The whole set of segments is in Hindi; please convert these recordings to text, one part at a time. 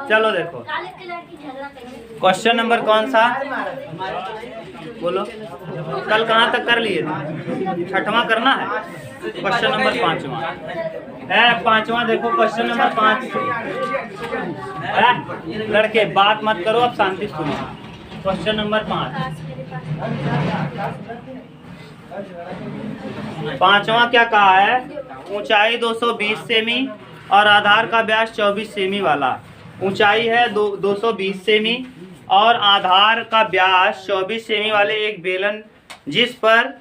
चलो देखो क्वेश्चन नंबर कौन सा बोलो, कल कहाँ तक कर लिए थे? छठवां करना है, क्वेश्चन नंबर 5वां है। 5वां देखो क्वेश्चन नंबर 5 है। लड़के बात मत करो, अब शांति सुनो। क्वेश्चन नंबर 5वां क्या कहा है? ऊंचाई 220 सेमी और आधार का व्यास 24 सेमी वाला। ऊंचाई है 220 सेमी और आधार का व्यास 24 सेमी वाले एक बेलन जिस पर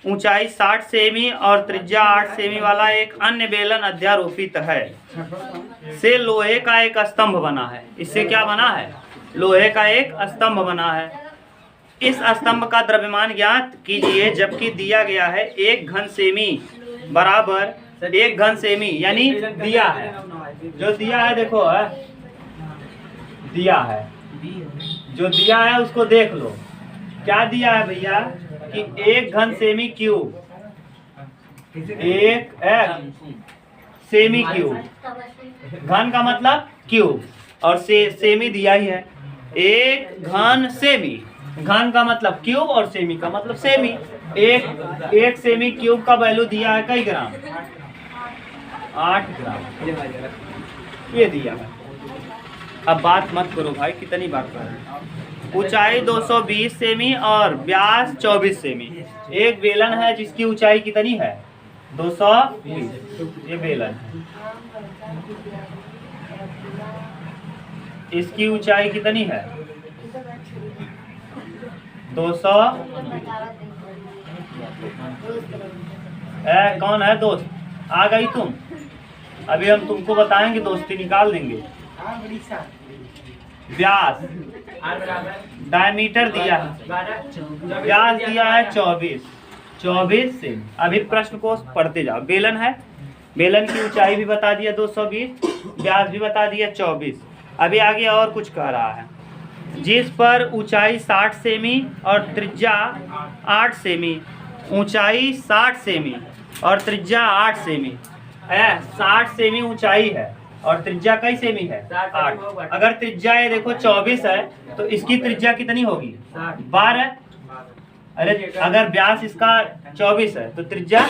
ऊंचाई 60 सेमी और त्रिज्या 8 सेमी वाला एक अन्य बेलन अध्यारोपित है से लोहे का एक स्तंभ बना है। इससे क्या बना है? लोहे का एक स्तंभ बना है। इस स्तंभ का द्रव्यमान ज्ञात कीजिए, जबकि दिया गया है 1 घन सेमी बराबर 1 घन सेमी, यानी दिया है, जो दिया है देखो है, दिया है, जो दिया है उसको देख लो। क्या दिया है भैया कि 1 घन सेमी क्यूब, 1 सेमी क्यूब, घन का मतलब क्यूब और सेमी दिया ही है। 1 घन सेमी, घन का मतलब क्यूब और सेमी का मतलब सेमी। एक सेमी क्यूब का वैल्यू दिया है कई ग्राम? 8 ग्राम, ये दिया है। अब बात मत करो भाई, कितनी बात कर रहे हैं। ऊंचाई 220 सेमी और व्यास 24 सेमी। एक बेलन है जिसकी ऊंचाई कितनी है? 220। ये बेलन है, इसकी ऊंचाई कितनी है? 200। कौन है दोस्त? आ गई तुम? अभी हम तुमको बताएंगे, दोस्ती निकाल देंगे। व्यास डायमीटर दिया है, व्यास दिया है 24 से। अभी प्रश्न को पढ़ते जाओ। बेलन है, बेलन की ऊंचाई भी बता दिया 220, व्यास भी बता दिया 24। अभी आगे और कुछ कह रहा है, जिस पर ऊंचाई 60 सेमी और त्रिज्या 8 सेमी। ऊंचाई 60 सेमी और त्रिज्या 8 सेमी है। 60 सेमी ऊंचाई है और त्रिज्या कई सेमी है? 8। अगर त्रिज्या ये देखो 24 है तो इसकी त्रिज्या कितनी होगी? 12। अरे अगर व्यास इसका 24 है तो त्रिज्या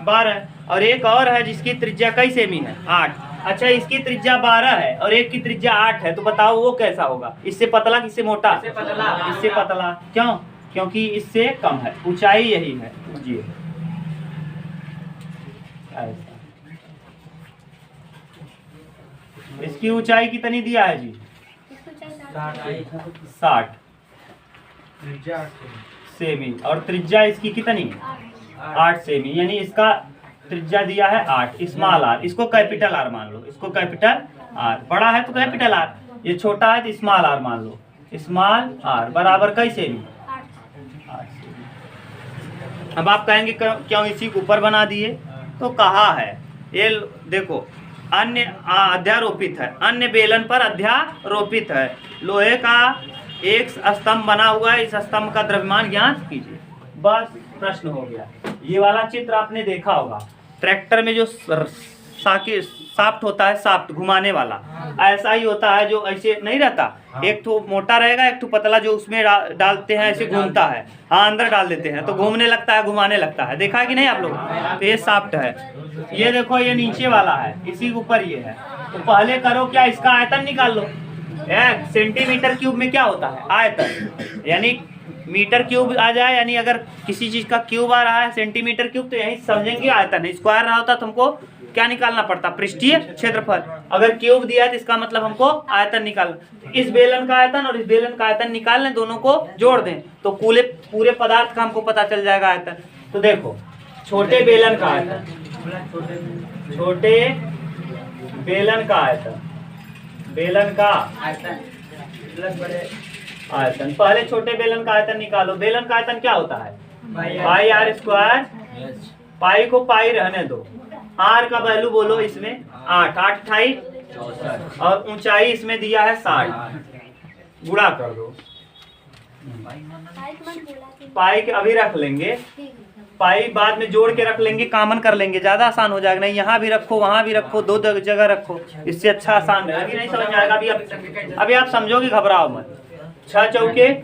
12। और एक और है जिसकी त्रिज्या कई सेमी है? 8। अच्छा, इसकी त्रिज्या 12 है और एक की त्रिज्या 8 है, तो बताओ वो कैसा होगा? इससे पतला किससे मोटा? इससे पतला। क्यों? क्योंकि इससे कम है। ऊंचाई यही है जी। इसकी ऊंचाई कितनी दिया है जी? 60 सेमी और त्रिज्या इसकी कितनी? 8 सेमी, यानी इसका त्रिज्या दिया है 8, स्मॉल आर। इसको कैपिटल आर मान लो, इसको कैपिटल आर। बड़ा है तो कैपिटल आर, ये छोटा है तो स्मॉल आर मान लो। स्मॉल आर बराबर कई सेमी? 8 सेमी। अब आप कहेंगे क्यों इसी के ऊपर बना दिए? तो कहा है ये देखो, अन्य अध्यारोपित है, अन्य बेलन पर अध्यारोपित है। लोहे का एक स्तंभ बना हुआ है, इस स्तंभ का द्रव्यमान ज्ञात कीजिए। बस प्रश्न हो गया। ये वाला चित्र आपने देखा होगा, ट्रैक्टर में जो साफ्ट होता है, साफ्ट घुमाने वाला, ऐसा ही होता है, जो ऐसे नहीं रहता। एक तो मोटा रहेगा, एक तो पतला, जो उसमें डालते हैं, ऐसे घूमता है। हाँ, अंदर डाल देते हैं तो घूमने लगता है, घुमाने लगता है। देखा है कि नहीं आप लोग? तो ये साफ्ट है। ये देखो, ये नीचे वाला है, इसी के ऊपर ये है। तो पहले करो क्या, इसका आयतन निकाल लो। सेंटीमीटर क्यूब में क्या होता है? आयतन। यानी मीटर क्यूब आ जाए, यानी अगर किसी चीज का क्यूब आ रहा है सेंटीमीटर क्यूब, तो यही समझेंगे आयतन है। स्क्वायर रहा होता तो हमको क्या निकालना पड़ता? पृष्ठीय क्षेत्रफल। अगर क्यूब दिया है तो इसका मतलब हमको आयतन निकालना। इस बेलन का आयतन और इस बेलन का आयतन निकाल लें, दोनों को जोड़ दें तो पूरे पदार्थ का हमको पता चल जाएगा आयतन। तो देखो, छोटे बेलन का आयतन, छोटे बेलन का आयतन, बेलन का आयतन प्लस बड़े आयतन। पहले छोटे बेलन का आयतन निकालो। बेलन का आयतन क्या होता है? पाई आर स्क्वायर। पाई को पाई रहने दो, आर का वैल्यू बोलो इसमें 8, 8 28 और ऊंचाई इसमें दिया है 60। गुणा कर दो। पाई के अभी रख लेंगे, पाई बाद में जोड़ के रख लेंगे, कॉमन कर लेंगे, ज्यादा आसान हो जाएगा। नहीं यहाँ भी रखो वहां भी रखो, दो जगह रखो, इससे अच्छा आसान है। अभी नहीं समझ में आएगा, अभी आप समझोगे, घबराओ मत। 6 चौके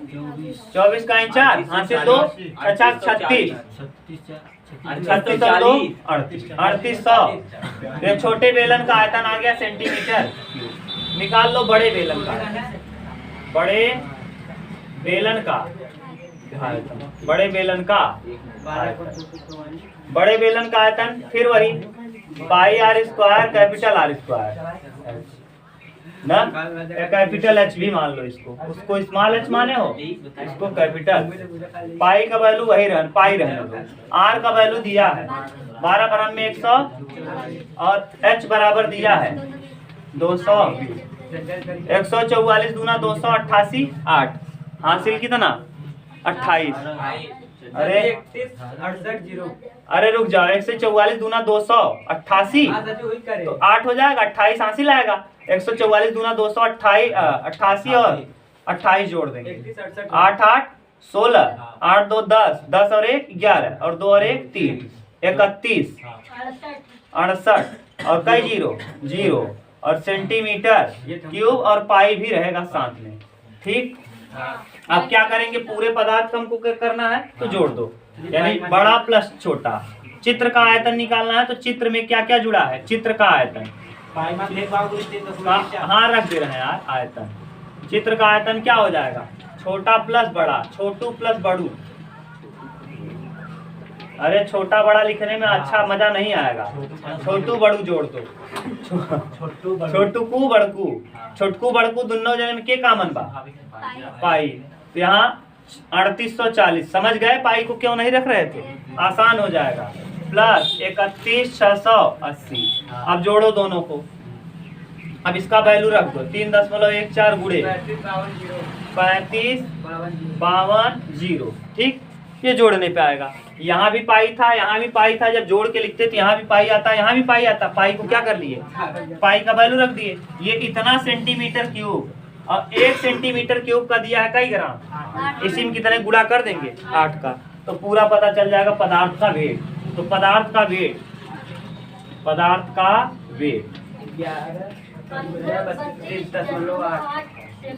24 का 4 हासिल 2 50 36 3800। ये छोटे बेलन का आयतन आ गया सेंटीमीटर। निकाल लो बड़े बेलन का, बड़े बेलन का बड़े बेलन का बड़े बेलन का आयतन फिर वही pi r square capital r square ना, कैपिटल एच भी मान लो इसको, उसको स्मॉल एच माने हो, इसको कैपिटल। पाई का वैल्यू वही पाई रहने दो। आर का वैल्यू दिया है 12 बराबर में 100 और एच बराबर दिया है 200। 144 दूना 288 8 हासिल कितना 28। अरे रुक जाओ, 144 दूना 288 तो 8 हो जाएगा, 28 हासिल आएगा। 144 दूना 288 88 और 28 जोड़ देंगे, 8 8 16 8 2 10 10 और 1 11 और 2 और 1 3 31 68 और कई जीरो 0 और सेंटीमीटर क्यूब और पाई भी रहेगा साथ में। ठीक, अब क्या करेंगे, पूरे पदार्थ हमको करना है तो जोड़ दो, यानी बड़ा प्लस छोटा। चित्र का आयतन निकालना है तो चित्र में क्या क्या जुड़ा है, चित्र का आयतन। हाँ रख दे रहे हैं यार आयतन। चित्र का आयतन क्या हो जाएगा, छोटा प्लस बड़ा, छोटू प्लस बड़ू। अरे छोटा बड़ा लिखने में अच्छा मजा नहीं आएगा, छोटू बड़ू जोड़ दो। छोटू कू बड़कू, छोटकू बड़कू दोनों जने में के कामन बा पाई, तो यहाँ 3840। समझ गए पाई को क्यों नहीं रख रहे थे, आसान हो जाएगा। प्लस 31680। अब जोड़ो दोनों को, अब इसका वैल्यू रख दो 3.14 गुणे 3552 ठीक, ये जोड़ने पे आएगा। यहाँ भी पाई था, यहाँ भी पाई था, जब जोड़ के लिखते तो यहाँ भी पाई आता, यहाँ भी पाई आता। पाई को क्या कर लिए, पाई का वैल्यू रख दिए। ये इतना सेंटीमीटर क्यूब और 1 सेंटीमीटर क्यूब का दिया है कई ग्राम, इसी में कितने गुणा कर देंगे 8 का, तो पूरा पता चल जाएगा पदार्थ का वेट। तो पदार्थ का वेट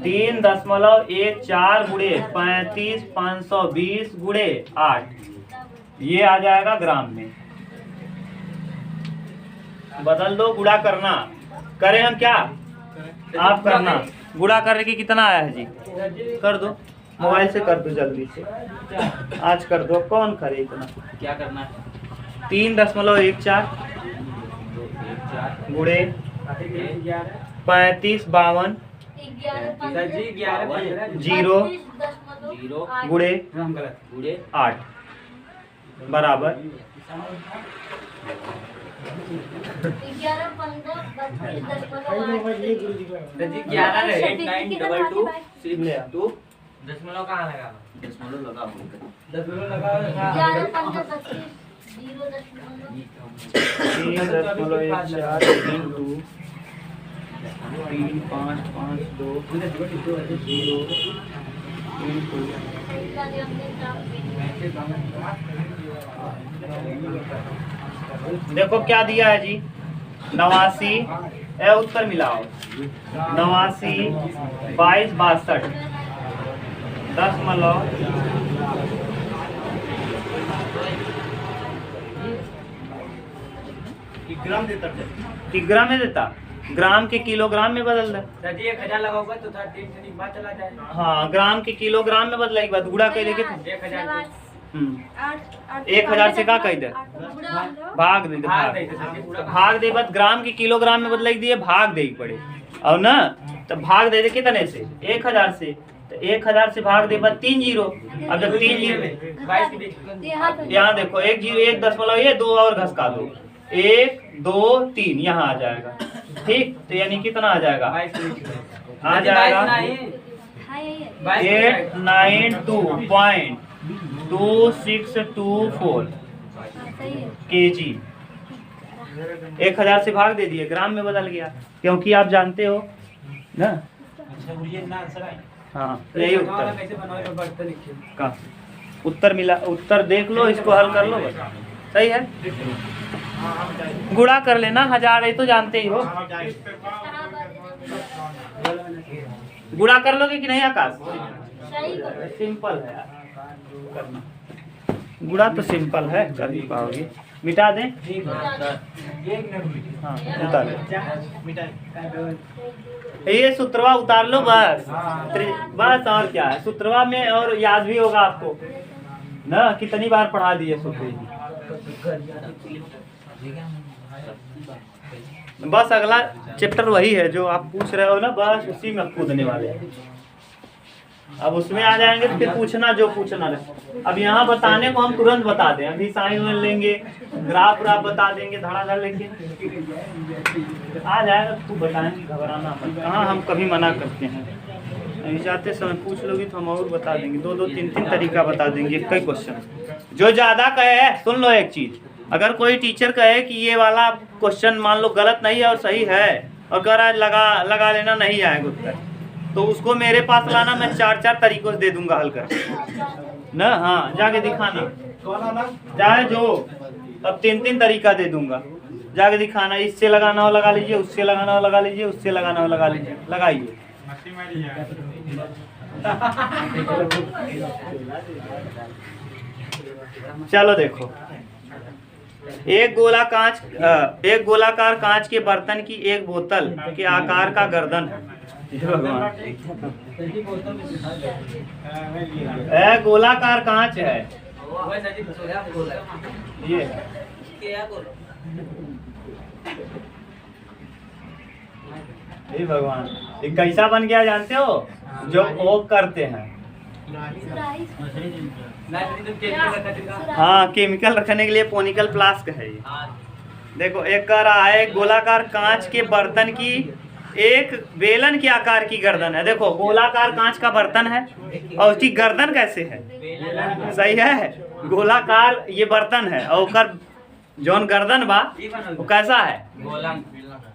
3.14 गुणे 35,520 गुणे 8, ये आ जाएगा ग्राम में। बदल दो, गुणा करना, करें हम क्या, आप करना। गुणा करने की कितना आया है जी, कर दो, मोबाइल से कर दो जल्दी से, आज कर दो। कौन करे इतना, क्या करना है, 3.14 गुणे 3552 0 गुणे 8 बराबर 11.892 दशमलव कहाँ लगा, दशमलव लगा 3.3552 देखो क्या दिया है जी, 89 उत्तर मिलाओ, 89 22 62 दशमलव ग्राम देता, किलोग्राम में देता, ग्राम के किलोग्राम में बदल दे। 1000 लगाओगे तो 3 से बात चला जाएगा। हाँ, ग्राम के किलोग्राम में बदला, एक बात गुड़ा कह देंगे 1000 से का कह दे, भाग दे, भाग दे बस, ग्राम के किलोग्राम में बदलाई दिए, भाग दे पड़े और ना, तो भाग दे कितने से, 1000 से, तो 1000 से भाग दे बस 3 जीरो। अब जब 3 जीरो यहाँ देखो 1 जीरो 1 दशमलव, ये 2 और घसका दो, 1 2 3 यहाँ आ जाएगा। ठीक, तो यानी कितना आ जाएगा, आ जाएगा 892.2624 kg। 1000 से भाग दे दिए, ग्राम में बदल गया, क्योंकि आप जानते हो ना। हाँ, यही उत्तर का उत्तर मिला, उत्तर देख लो, इसको हल कर लो, बस सही है। गुणा कर लेना, 1000 है तो जानते ही हो। गुणा कर लोगे कि नहीं आकाश? सिंपल है यार करना, गुणा तो सिंपल है, कर ही पाओगे। मिटा दें, हाँ उतार ये सूत्रवा उतार लो बस, बस और क्या है। सूत्रवा में और याद भी होगा आपको ना, कितनी बार पढ़ा दिए सूत्र। बस अगला चैप्टर वही है जो आप पूछ रहे हो ना, बस उसी में कूदने वाले हैं। अब उसमें आ जाएंगे तो फिर पूछना जो पूछना है। अब यहाँ बताने को हम तुरंत बता दें, अभी साइन में लेंगे, ग्राफ व्राफ बता देंगे धड़ाधड़ लेके आ जाएगा, तू बताएंगे, घबराना मत। हाँ हम कभी मना करते हैं, नहीं जाते समय पूछ लोगी तो हम और बता देंगे, 2-2 3-3 तरीका बता देंगे कई क्वेश्चन। जो ज़्यादा कहे, सुन लो एक चीज़, अगर कोई टीचर कहे कि ये वाला क्वेश्चन मान लो गलत नहीं है और सही है, और कह रहा है लगा लेना, नहीं आएगा उत्तर, तो उसको मेरे पास लाना, मैं 4-4 तरीकों से दे दूंगा हल कर ना। हाँ जाके दिखाना, चाहे जो, अब 3-3 तरीका दे दूंगा, जाके दिखाना। इससे लगाना हो लगा लीजिए, उससे लगाना हो लगा लीजिए, उससे लगाना हो लगा लीजिए, लगाइए। चलो देखो, एक गोलाकार कांच के बर्तन की एक बोतल के आकार का गर्दन है। गोलाकार कांच है, ये हे भगवान, ये कैसा बन गया जानते हो? जो वो करते हैं, हाँ केमिकल रखने के लिए पोनिकल फ्लास्क है ये। देखो एक कह रहा है गोलाकार कांच के बर्तन की एक बेलन के आकार की गर्दन है। देखो गोलाकार कांच का बर्तन है और उसकी गर्दन कैसे है? सही है, गोलाकार ये बर्तन है और उसका जौन गर्दन बा वो कैसा है?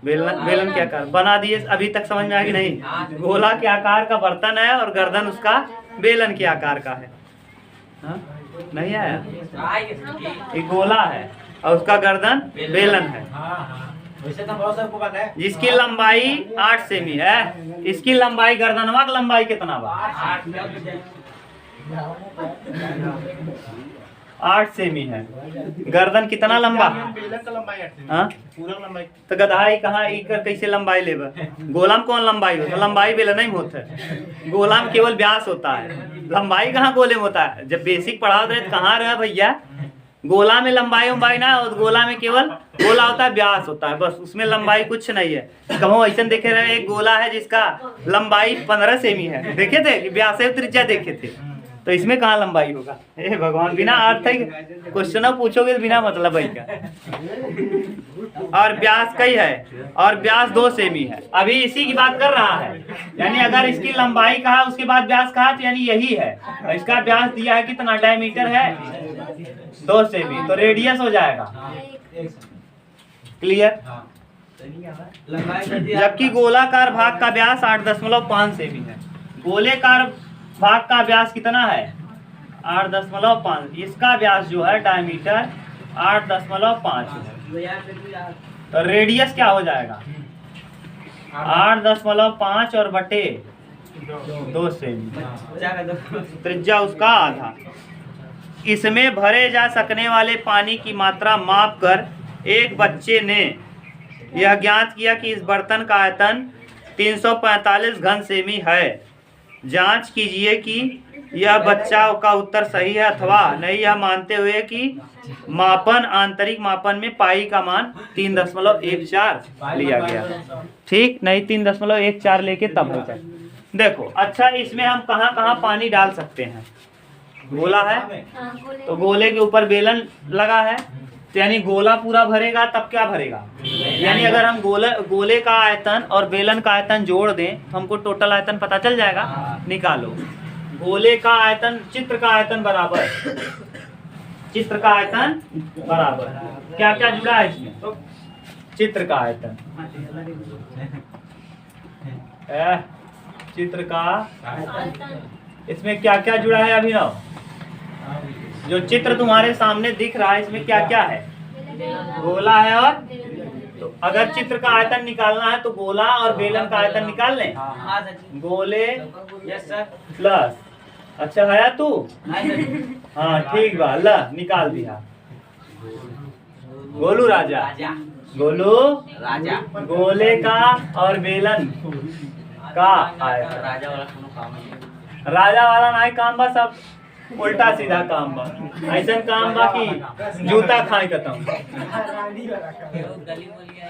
बेलन के आकार बना दिए। अभी तक समझ में आ गई नहीं? गोला के आकार का बर्तन है और गर्दन उसका बेलन के आकार का है। हा? नहीं आया? ये गोला है और उसका गर्दन बेलन है। जिसकी लंबाई 8 सेमी है। इसकी लंबाई, गर्दनवा की लंबाई कितना बा? 8 सेमी है। गर्दन कितना लंबा? हाँ? तो गधाई कहाँ कैसे लंबाई लेबा? गोलाम कौन लंबाई हो? तो लंबाई बेलन नहीं होता है, गोलाम केवल व्यास होता है। लंबाई कहाँ गोले में होता है? जब बेसिक पढ़ा रहे तो कहाँ रहे भैया? गोला में लंबाई ना, और गोला में केवल गोला होता है, व्यास होता है, बस उसमें लंबाई कुछ नहीं है। कहो ऐसा देखे रहे, एक गोला है जिसका लंबाई 15 सेमी है, देखे थे कि व्यास त्रिज्या देखे थे, तो इसमें कहाँ लंबाई होगा? हे भगवान, बिना अर्थ क्वेश्चन पूछोगे तो बिना मतलब है क्या? और व्यास कई है, और व्यास 2 सेमी है। अभी इसी की बात कर रहा है, यानी अगर इसकी लंबाई कहा उसके बाद व्यास कहा तो यानी यही है, और इसका व्यास दिया है कितना? डायमीटर है 2 सेमी, तो रेडियस हो जाएगा। क्लियर? जबकि गोलाकार भाग का व्यास 8.5 सेमी है। गोलेकार भाग का व्यास कितना है? 8.5। इसका व्यास जो है डायमीटर 8.5 है। तो रेडियस क्या हो जाएगा? 8.5 और बटे 2 सेमी, त्रिज्या उसका आधा। इसमें भरे जा सकने वाले पानी की मात्रा माप कर एक बच्चे ने यह ज्ञात किया कि इस बर्तन का आयतन 345 घन सेमी है। जांच कीजिए कि यह बच्चा का उत्तर सही है अथवा नहीं, यह मानते हुए कि मापन, आंतरिक मापन में पाई का मान 3.14 लिया गया। ठीक, नहीं 3.14 लेके तब हो जाए। देखो अच्छा, इसमें हम कहाँ कहाँ पानी डाल सकते हैं? गोला है तो गोले के ऊपर बेलन लगा है, तो यानी गोला पूरा भरेगा, तब क्या भरेगा? यानी अगर हम गोले का आयतन और बेलन का आयतन जोड़ दें तो हमको टोटल आयतन पता चल जाएगा। निकालो गोले का आयतन, चित्र का आयतन बराबर, चित्र का आयतन बराबर क्या क्या जुड़ा है इसमें? तो चित्र का आयतन, चित्र का, इसमें क्या क्या जुड़ा है अभिनव? जो चित्र तुम्हारे सामने दिख रहा है इसमें क्या क्या है? गोला है और तो अगर चित्र का आयतन निकालना है तो गोला और बेलन का आयतन निकाल लें। हाँ सर। गोले यस सर। प्लस अच्छा है तू हाँ ठीक बा ला निकाल दिया। गोलू राजा राजा। गोलू राजा। गोले का और बेलन का आयतन। राजा वाला कोनो काम नहीं। राजा वाला नहीं काम बा सब उल्टा सीधा काम बा। ऐसा काम बा कि जूता खाए खत्म। गली बोली है।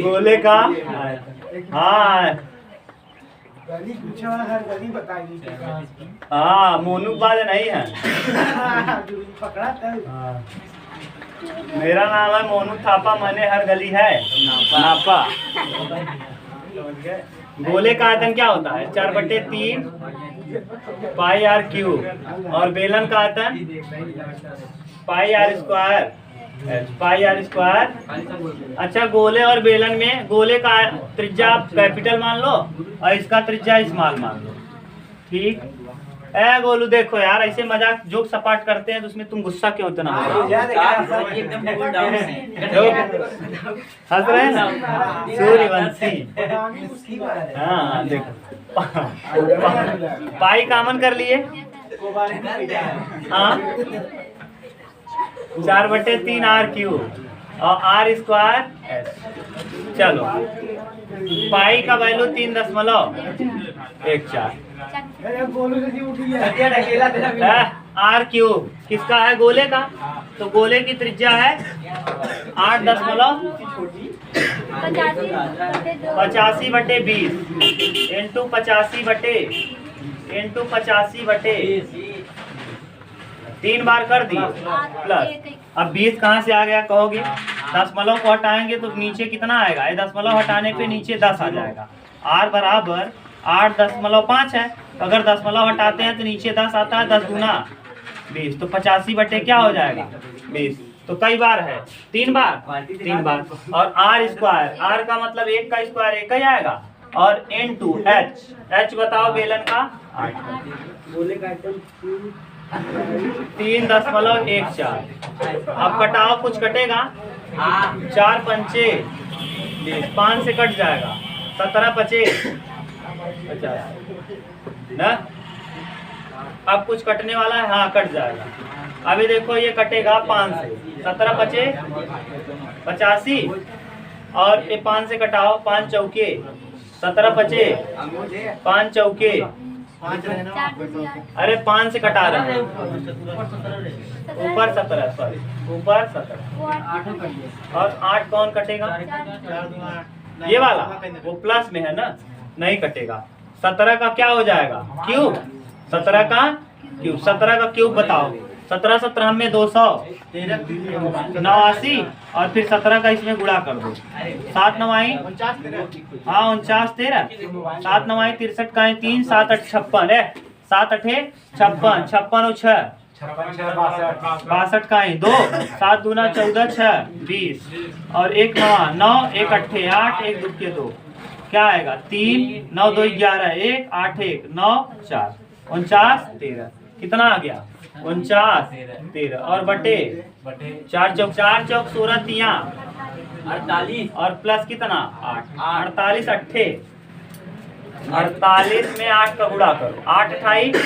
गोले का आयतन हाँ गली पूछा हर गली बताएगी। हाँ मोनू वाले नहीं है। पकड़ा था। मेरा नाम है मोनू थापा मैंने हर गली है नापा। गोले का आयतन क्या होता है? 4/3 पाई आर क्यूब और बेलन का आयतन pi r square pi r square. अच्छा गोले और बेलन में गोले का त्रिज्या आप कैपिटल मान लो और इसका त्रिज्या स्मॉल मान लो। ठीक ए गोलू देखो यार ऐसे मजाक जोक सपाट करते हैं तो उसमें तुम गुस्सा क्यों इतना हो एकदम कूल डाउन है। हंस रहे हैं ना? सूर्यवंशी हाँ देखो पाई कॉमन कर लिए हाँ 4/3 आर क्यूब और आर स्क्वायर। चलो पाई का वैल्यू 3.14 आर क्यूब किसका है? गोले का। तो गोले की त्रिज्या है 8.85/20 इंटू 85/3 बार कर दिए प्लस। अब 20 कहाँ से आ गया कहोगे? दशमलव को हटाएंगे तो नीचे कितना आएगा? ये दशमलव हटाने पे नीचे 10 आ जाएगा। r बराबर 8.5 है। अगर दशमलव हटाते हैं तो नीचे 10 आता है। 10 गुना 20 तो 85 क्या हो जाएगा? 20। तो कई बार है? 3 बार। और आर स्क्वायर आर का मतलब 1 का स्क्वायर 1 ही आएगा और इनटू एच बताओ बेलन का 8 गोले का आइटम 3.14। अब कटाओ कुछ कटेगा 4 पंचे 5 से कट जाएगा 17 पचे 50 ना। अब कुछ कटने वाला है हाँ कट जाएगा। अभी देखो ये कटेगा 5 से 17 पचे 85 और ये 5 से कटाओ 5 चौके 17 पचे 5 चौके अरे 5 से कटा रहे हैं ऊपर 17 सॉरी ऊपर 17 और 8 कौन कटेगा? ये वाला वो प्लस में है ना नहीं कटेगा। 17 का क्या हो जाएगा? क्यूब। 17 का क्यूब 17 का क्यूब बताओ। 17 17 में 200 89 और फिर 17 का इसमें गुणा कर दो। 7 9 हाँ 49 13 7 9 63 का 3 7 8 56 है 7 8 56 56 6 62 का 2 7 दूना 14 6 20 और 1 9 1 8 8 1 2 के 2 क्या आएगा? 3 9 2 11 1 8 1 9 4 49 13 कितना आ गया? 49 13 और बटे 4 चौक 16 तिया 48 और प्लस कितना 8 48 अट्ठे 48 में 8 का गुणा करो 8 28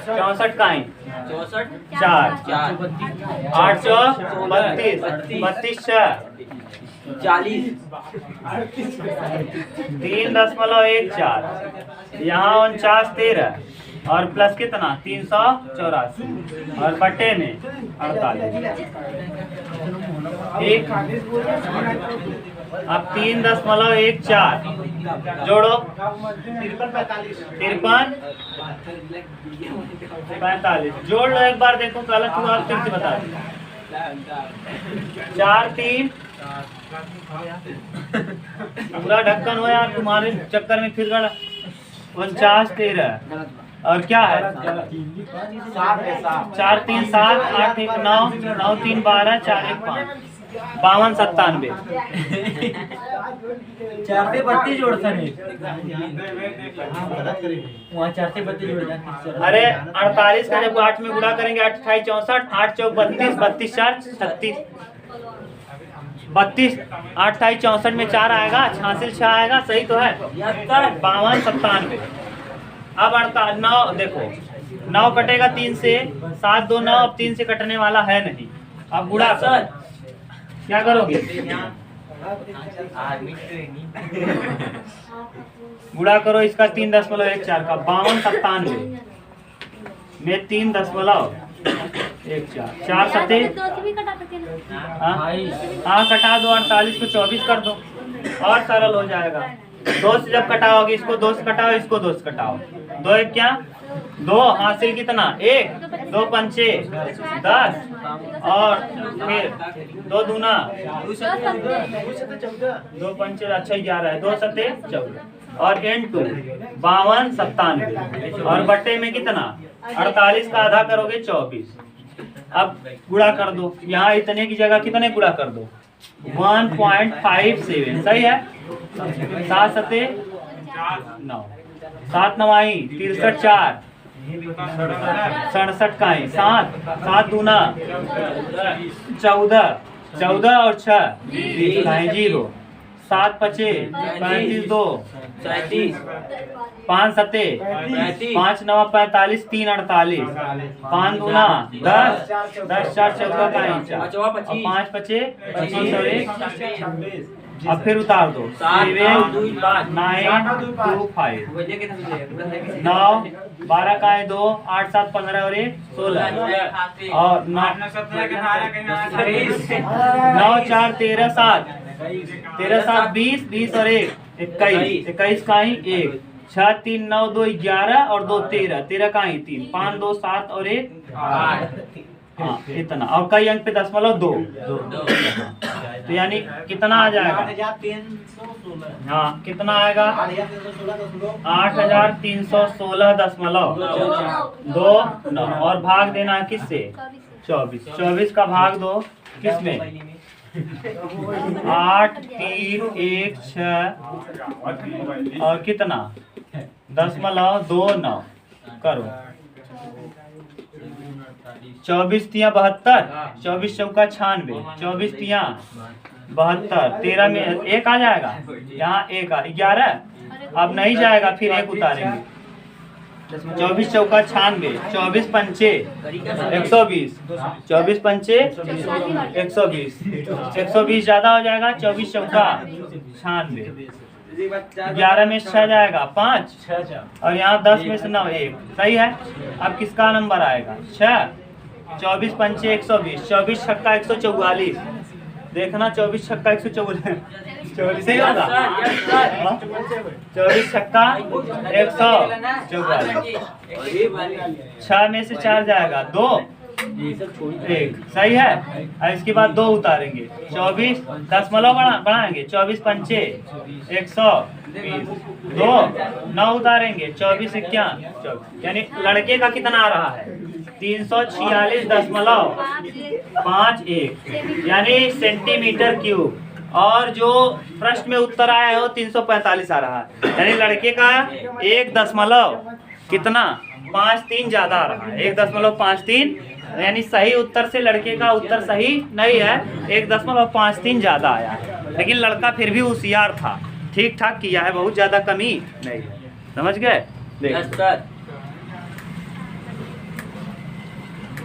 64 का 4 8 32 40 3.14 यहाँ 49 13 और प्लस कितना 384 और बटे में 48 एक अब 3.14 जोड़ो 53 45 जोड़ लो एक बार देखो गलत हुआ फिर से बता दो 4 3 पूरा ढक्कन हो यार तुम्हारे चक्कर में फिर गड़ा 49 13 और क्या है 4 3 7 8 1 9 9 3 12 4 1 5 52 97। 4 से 32 जोड़ता नहीं वहाँ 4 से 32 जोड़ जाते। अरे 48 का जब 8 में गुणा करेंगे 8 × 64, 8 चौक 32, 32 4 36, 32, 8 × 64 में 4 आएगा, 86 6 आएगा, सही तो है। 52 97। अब 9 देखो 9 कटेगा 3 से, 7 2 9, अब 3 से कटने वाला है नहीं। अब गुणा कर, क्या करोगे? गुणा करो इसका 3.14 का 52 97 में 3.14, 4 सते हाँ कटा दो, 48 को 24 कर दो और सरल हो जाएगा। 2 से जब कटाओगे इसको 2 से कटाओ, इसको 2 से कटाओ, 2 1 क्या 2, हासिल कितना 1, 2 पंचे 10 और फिर 2 दूना 2 पंचे अच्छा 11 है, 2 सते 14 और N2 52 97 और बट्टे में कितना 48 का आधा करोगे 24। अब गुणा कर दो, यहाँ इतने की जगह कितने गुणा कर दो 1.57, सही है। 7 सते 9, 7 9 63 4 67 का 7 7 दूना 14 14 और 6 0, 7 5 35 2 5 7 5 9 45 3 48 5 दूना 10 10 4 14 का 5 5 25 और 1। अब फिर उतार दो 7 9 2 5 9 12 का 2 8 7 15 और 1 16 और 9 4 13 7 13 7 20 20 और 1 21 21 का 1 6 3 9 2 11 और 2 13 13 का 3 5 2 7 और 1 8। हाँ इतना, और कई अंक पे 0.2 तो यानी कितना आ जाएगा? हाँ कितना आएगा? 8316.2 और भाग देना है किससे? 24। 24 का भाग दो किसमें? 8 3 1 6 और कितना 0.29 करो। 24 तिया 72, 24 चौका 96, 24 तिया 72, 13 में 1 आ जाएगा, यहाँ 1 11, अब नहीं जाएगा फिर 1 उतारेंगे। 24 चौका 96, 24 पंचे 120, 24 पंचे 120, 120 ज्यादा हो जाएगा, 24 चौका 96, 11 में 6 जाएगा 5 और यहाँ 10 में से 9 1, सही है। अब किसका नंबर आएगा? 6। 24 पंचे 120, 24 छक्का 144, देखना 24 छक्का 144 सही होगा। 24 छक्का 144, 6 में से 4 जाएगा 2 1, सही है। और इसके बाद 2 उतारेंगे, 24 दशमलव बढ़ाएंगे, 24 पंचे 120, 2 9 उतारेंगे, 24 21, यानी लड़के का कितना आ रहा है? 346.51 यानी सेंटीमीटर क्यूब, और जो प्रश्न में उत्तर आया है वो 345 आ रहा है, यानी लड़के का 1.53 ज्यादा आ रहा है, 1.53, यानी सही उत्तर से लड़के का उत्तर सही नहीं है, 1.53 ज्यादा आया है, लेकिन लड़का फिर भी होशियार था, ठीक ठाक किया है, बहुत ज्यादा कमी नहीं है। समझ गए?